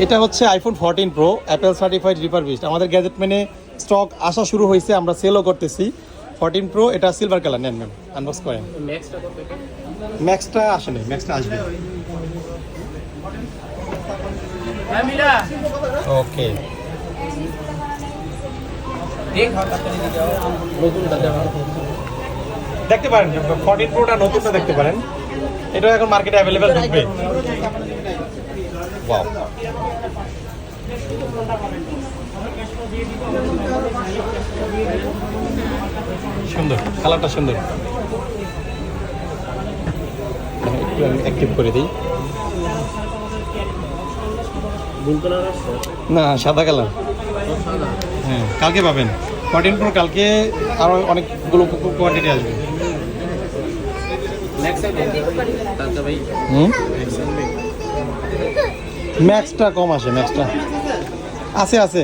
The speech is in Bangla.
এটা হচ্ছে আইফোন 14 প্রো অ্যাপেল সার্টিফাইড রিপারবিশড। আমাদের গ্যাজেট মেনে স্টক আসা শুরু হয়েছে, আমরা সেলও করতেছি। 14 প্রো এটা সিলভার কালার। নেন ম্যাম, আনবক্স করেন। ম্যাক্সটা আসেনি, ম্যাক্সটা আসবে। ওকে, দেখতে পারেন 14 প্রোটা নতুনটা দেখতে পারেন। এটা এখন মার্কেটে অ্যাভেলেবেল ঢুকবে। ওয়াও, সুন্দর, কালারটা সুন্দর। একটু আমি অ্যাক্টিভ করে দিই। না, সাদা কালার। হ্যাঁ, কালকে পাবেন 14 প্রো, কালকে আরও অনেকগুলো কোয়ান্টিটি আসবে। ম্যাক্সটা কম আসে, ম্যাক্সটা আছে আছে।